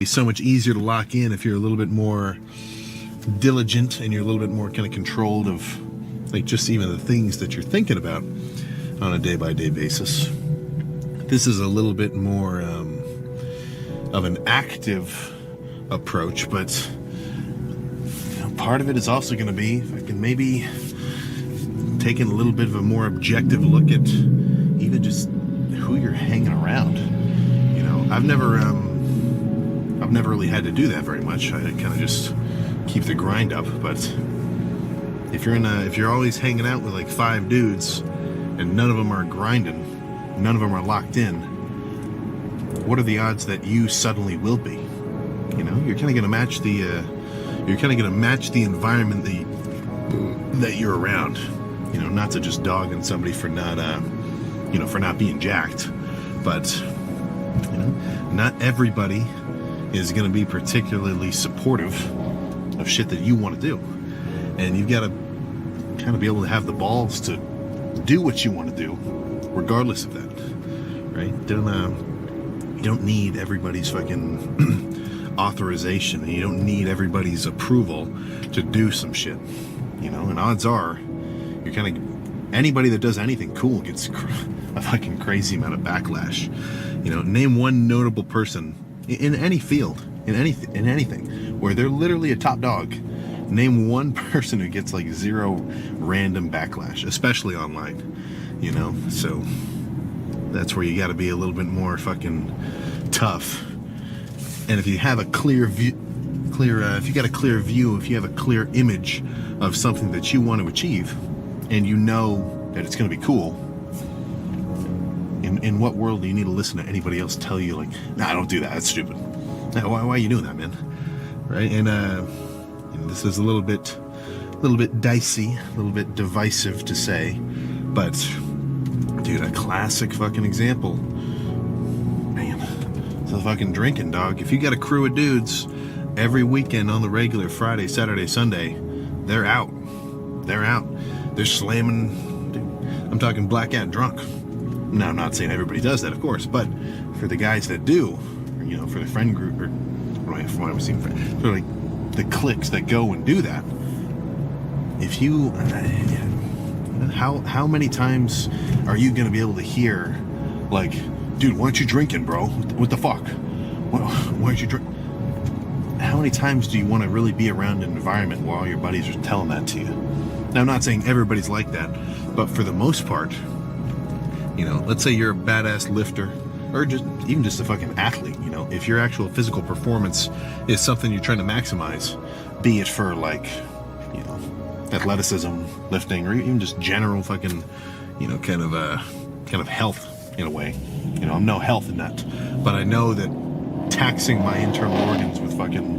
It's so much easier to lock in if you're a little bit more diligent and you're a little bit more kind of controlled of like just even the things that you're thinking about on a day-by-day basis. This is a little bit more of an active approach, but part of it is also going to be if I can maybe taking a little bit of a more objective look at even just who you're hanging around. I've never really had to do that very much. I kind of just keep the grind up. But if you're always hanging out with like 5 dudes and none of them are grinding, none of them are locked in, what are the odds that you suddenly will be? You're kind of going to match the environment that you're around. Not to just dog on somebody for not being jacked, but not everybody is going to be particularly supportive of shit that you want to do, and you've got to kind of be able to have the balls to do what you want to do regardless of that, right? You don't need everybody's fucking authorization, and you don't need everybody's approval to do some shit, and odds are you're kind of anybody that does anything cool gets a fucking crazy amount of backlash. Name one notable person in any field, in anything, where they're literally a top dog. Name one person who gets like 0 random backlash, especially online. So that's where you got to be a little bit more fucking tough. And if you have a clear view, if you got a clear view, if you have a clear image of something that you want to achieve, and you know that it's going to be cool. In what world do you need to listen to anybody else tell you like, nah, don't do that, that's stupid. Nah, why are you doing that, man? Right? And this is a little bit dicey, a little bit divisive to say, but dude, a classic fucking example, man, it's the fucking drinking, dog. If you got a crew of dudes every weekend on the regular, Friday, Saturday, Sunday, they're out, they're slamming, dude, I'm talking blackout drunk. Now, I'm not saying everybody does that, of course, but for the guys that do, for the friend group, or for like the cliques that go and do that, if you, how many times are you going to be able to hear, like, dude, why aren't you drinking, bro? What the fuck? Why aren't you drink? How many times do you want to really be around an environment while your buddies are telling that to you? Now, I'm not saying everybody's like that, but for the most part, let's say you're a badass lifter, or even just a fucking athlete, if your actual physical performance is something you're trying to maximize, be it for like, athleticism, lifting, or even just general fucking, kind of health in a way. I'm no health nut, but I know that taxing my internal organs with fucking,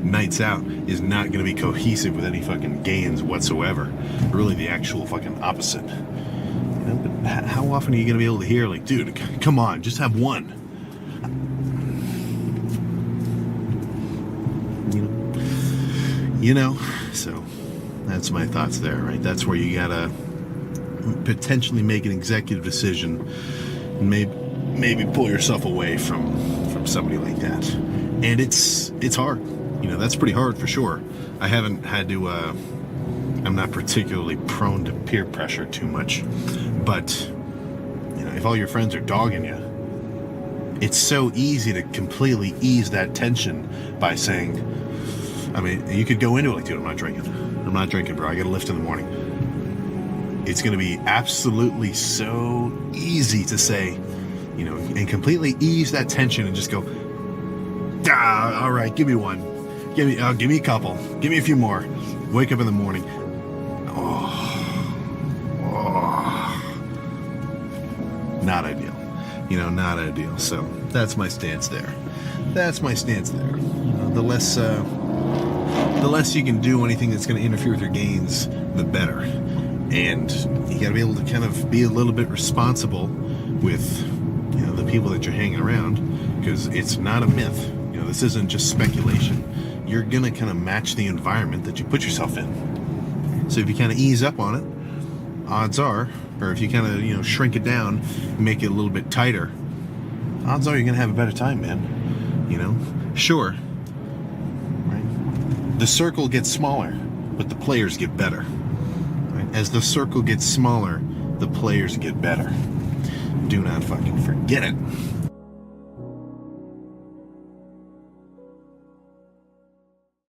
nights out is not going to be cohesive with any fucking gains whatsoever. Really the actual fucking opposite. But how often are you going to be able to hear, like, dude, come on, just have one? So that's my thoughts there, right? That's where you got to potentially make an executive decision and maybe pull yourself away from somebody like that. And it's hard. That's pretty hard for sure. I haven't had to, I'm not particularly prone to peer pressure too much, but if all your friends are dogging you, it's so easy to completely ease that tension by saying, you could go into it like, dude, I'm not drinking, bro, I gotta lift in the morning. It's gonna be absolutely so easy to say, and completely ease that tension and just go, all right, give me one, give me a couple, give me a few more, wake up in the morning. Not ideal, not ideal. So that's my stance there. The less you can do anything that's going to interfere with your gains, the better. And you got to be able to kind of be a little bit responsible with, the people that you're hanging around, because it's not a myth. This isn't just speculation. You're going to kind of match the environment that you put yourself in. So if you kind of ease up on it, odds are, or if you kind of, shrink it down, make it a little bit tighter, odds are you're going to have a better time, man. You know, sure, right? The circle gets smaller, but the players get better. Right? As the circle gets smaller, the players get better. Do not fucking forget it.